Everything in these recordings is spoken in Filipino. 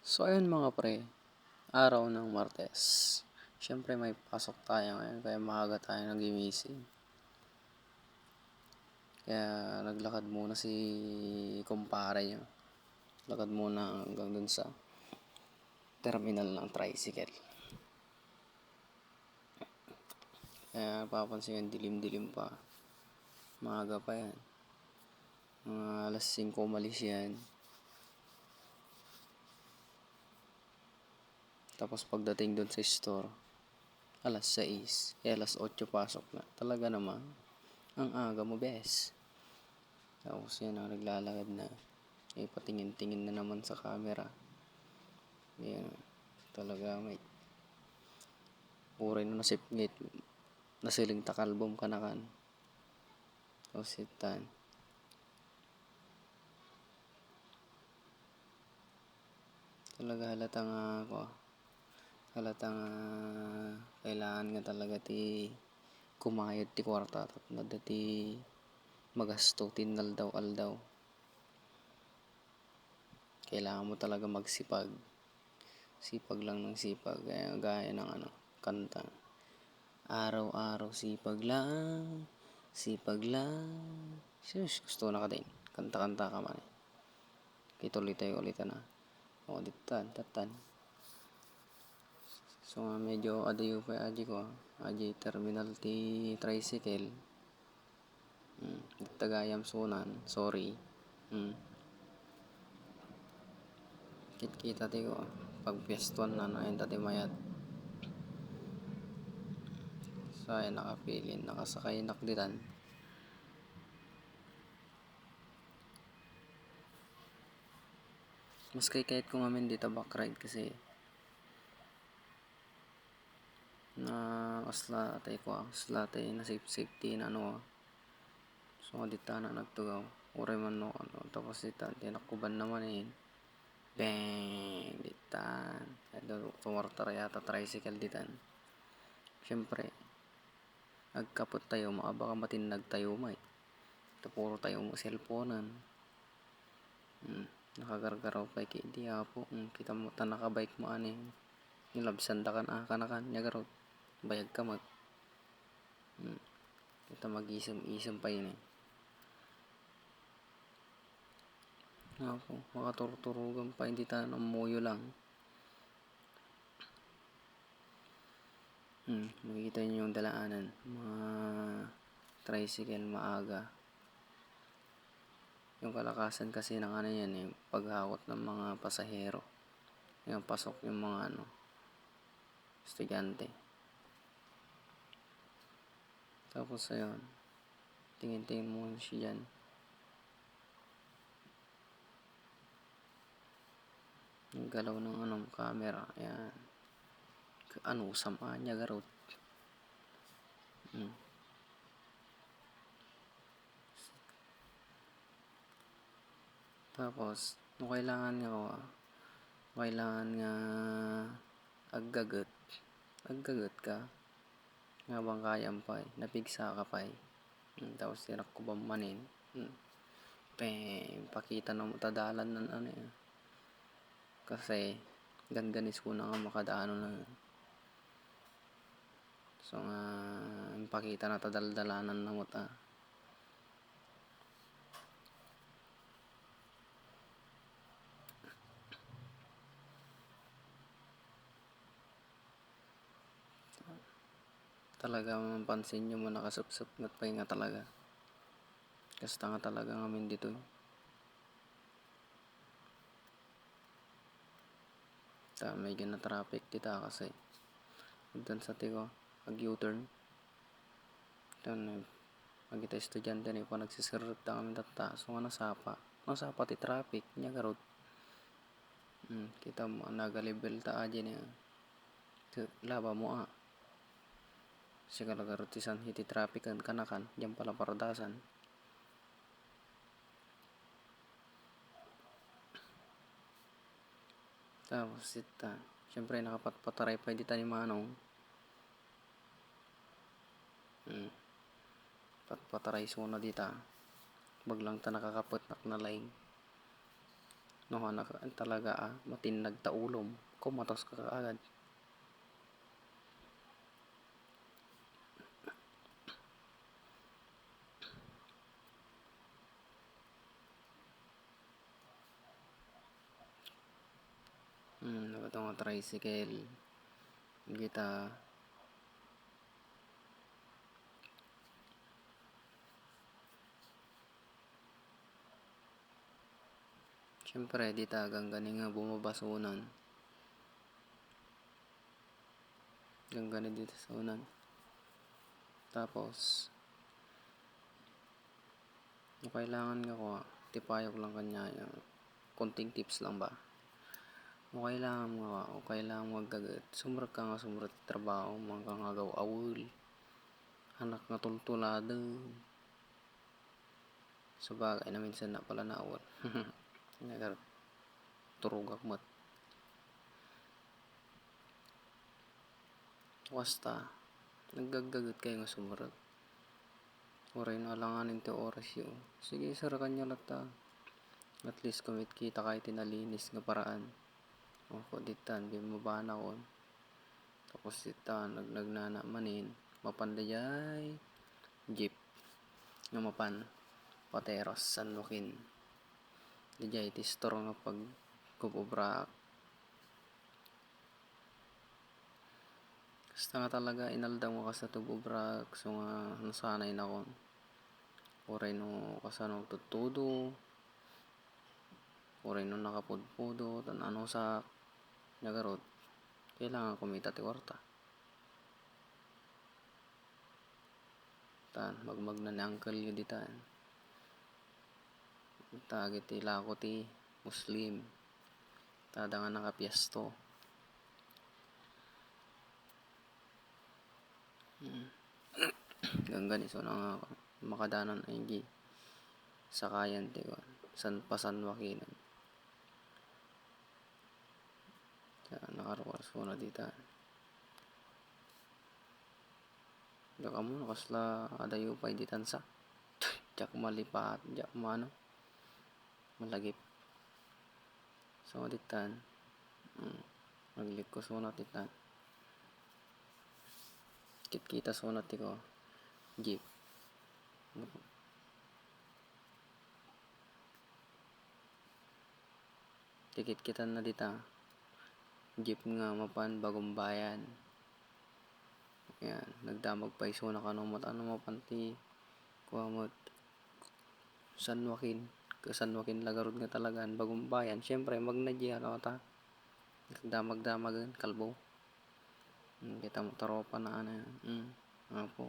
So ayun mga pre, araw ng Martes. Siyempre may pasok tayo ngayon kaya maaga tayo nagigising. Kaya naglakad muna si kumpare niya. Lakad muna hanggang dun sa terminal ng tricycle. Kaya papansin yung dilim-dilim pa. Maaga pa yan. Mga alas 5 umalis yan. Tapos pagdating dun sa store, alas 6. Alas 8 pasok na. Talaga naman. Ang aga mo, bes. Tapos yan ang naglalakad na. Patingin-tingin na naman sa camera. Yan. Talaga may uray na nasipngit. Nasiling takalbom kanakan. Tapos sitan. Talaga halatang ako. Halatang kailangan nga talaga ti kumayod ti kwarta. Tapos na dati magasto tinaldaw-aldaw. Kailangan mo talaga magsipag. Sipag lang ng sipag. Kaya gaya ng kanta. Araw-araw sipag lang. Sipag lang. Sus, gusto na ka din. Kanta-kanta ka man. Kituloy tayo ulit na. O, ditan, tatan. So, medyo adayo pa aji ko. Aji terminal ti tricycle. Tagayam sunan. Sorry. Kit-kita ti ko. Pag piyeston na ayun tati mayat. So, ayun nakapilin. Nakasakay nakditan. Mas kahit ko ngamin dito backride kasi na aslate ko aslate na safety na so dito na nagtugaw uray man no tapos dito tinakuban naman bang ditan tumartar yata tricycle ditan syempre nagkapot tayo baka matinag tayo ito puro tayo mo cellphonean nakagargaraw pa di apo kita mo tanakabike mo nilabsan da kan kanakan nyagarot bayag ka kita mag-isam pa yun ako makaturturugan pa hindi tayo muyo lang makikita nyo yung dalaanan mga tricycle maaga yung kalakasan kasi ng yan paghawat ng mga pasahero yung pasok yung mga estudyante. Tapos ayun, tingin-tingin mo siya dyan. Yung galaw ng camera, ayan. Sama niya garot. Tapos, nung kailangan nga aggagot ka. Nga bang kayang pa napigsa ka pa tapos tinak ko ba manin pakita na matadalan ng kasi ganganis ko na nga makadaano na so nga pakita na tadaldalanan na mo talaga mapansin nyo mo nakasupsup ngat pa nga talaga kasi nga talaga ngamin dito medyo na traffic dito kasi doon sa tiko pag U-turn doon magita estudyante na pa nagsisirot na kami data so nga nasapa ti traffic nya garot kita mo nagalibel ta aja niya laba mo siya kalagarot isan hiti traffic kan kanakan diyan pala paradasan tapos syempre nakapatpataray pa dito ni Manong patpataray suna dita baglang ta nakakapot na laing no anak talaga matinag ta ulom kumatos ka agad. Ito nga tricycle kita syempre di tagang gani nga bumabasunan gani dito sa unan. Tapos yung kailangan nga ko tipayok lang kanya yung konting tips lang ba o kailangan magkagat sumrat ka nga sumrat trabaho mga kang agaw awul anak nga tultulado sa bagay na minsan na pala na awal nagar turugak mat basta naggagagat kayo nga sumrat oray na alanganin ti oras yun sige sir kanya lata at least kumit kita kahit tinalinis nga paraan ako ditan bimabana ko tapos ditan nagnana manin mapandayay jeep nga mapan pateros sanwakin dijay ti store nga pag kupubrak basta nga talaga inaldang mo ka sa tububrak so nga nasanay na kon oray no kasano tutudo oray no nakapudpudo tan ano sa nagarot kailangan kumita ti kwarta tan magmag na ni uncle yu ditan tagit ti lako ti muslim tada nga nakapiasto ganggan iso na nga makadanan ay gi sakayan ti ko san pasanwakinan nakaruwas ko na dita daka mo nakasla adayo pa ditan sa jak malipat jak mano malagip so ditan naglikos mo na ditan kita sunat ti ko jeep tikit kita na dita jeep nga mapan bagong bayan yan nagdamag pa iso na kanomot ano mapanti kuamot sanwakin kasanwakin lagarod nga talagaan bagong bayan syempre magnadya ano ta nagdamag-damagan kalbo kita mo taropa na ano apo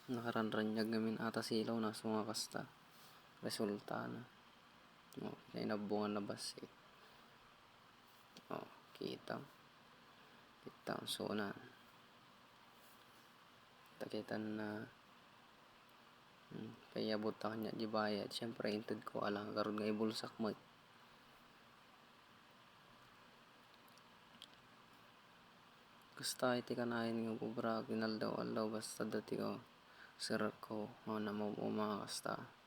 nakaranranyag ngamin ata silaw na sumakasta resulta na inabungan na basi kita so na takitan na kaya buta kanya di bayad syempre inted ko alang karod nga ibulsak mo Gusta iti kanain nga kubra ginaldaw-aldaw basta dati ko sirak ko na mo mga kasta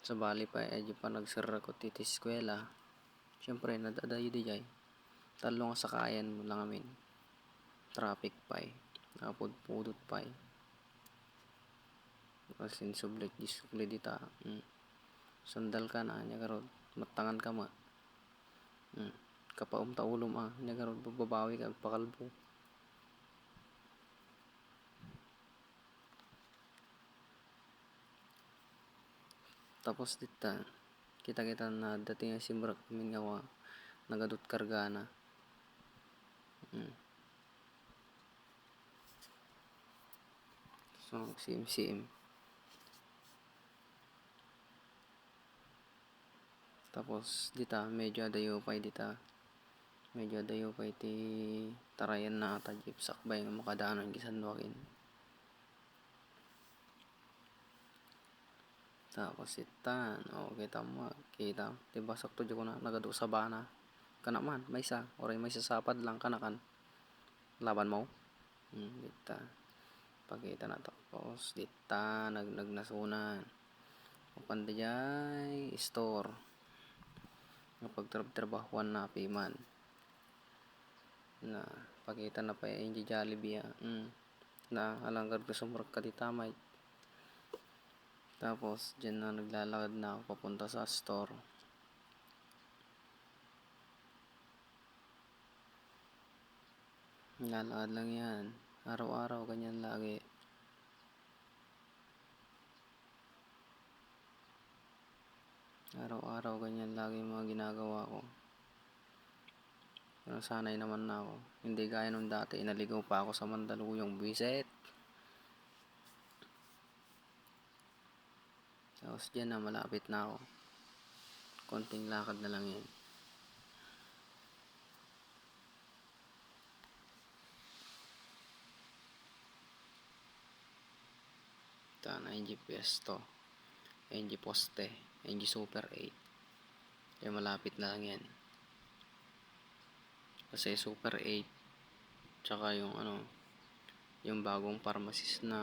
sa bali pa pa nagsirak ko titi eskwela syempre nadadayo di jay talo nga sakayan mo lang amin traffic pa nakapudpudot pa kasi sublet disukli dita sandal ka na nya karod matangan ka ma kapaum taulom nya karod babawi ka pakalbo tapos dita kita na dati nga simrak min nga nagadot karga na so sim tapos dita medyo adayo pa ti tarayan na ata jeep sakbay nga makadaanan gisanwakin tapos itan kita mo diba sakto di ko na nagado sabana kana man oray may sasapad lang kanakan laban mo dita pagkita na tapos dita nagnasunan upanda jay store kapag trabahuan na piman na pagkita na pa yung Jollibee na alanggad ko sa murag katitamay. Tapos dyan na naglalakad na ako papunta sa store. Naglalakad lang yan araw-araw, ganyan lagi. Araw-araw ganyan lagi yung mga ginagawa ko. Pero sanay naman na ako. Hindi gaya nung dati, naligaw pa ako sa Mandaluyong, buwiset. Tapos dyan na, malapit na ako. Konting lakad na lang yan. Ito na, NG Piesto, NG Poste, NG Super 8. Kaya malapit na lang yan. Kasi Super 8, tsaka yung bagong pharmacist na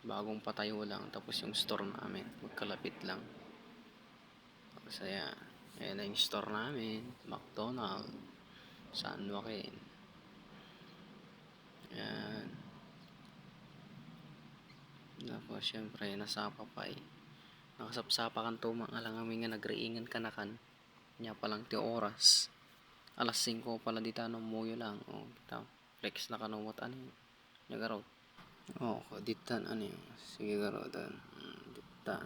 bagong patayo lang, tapos yung store namin magkalapit lang. Tapos ayan na yung store namin, McDonald, San Joaquin. Ayan. Tapos syempre nasapa pa nakasapsapa kan tumang alang amin nga nagriingan kanakan nya palang ti oras alas 5 pala dita muyo lang kita flex na kanuwat nya garo ditan sige garo dita,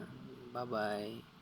bye bye.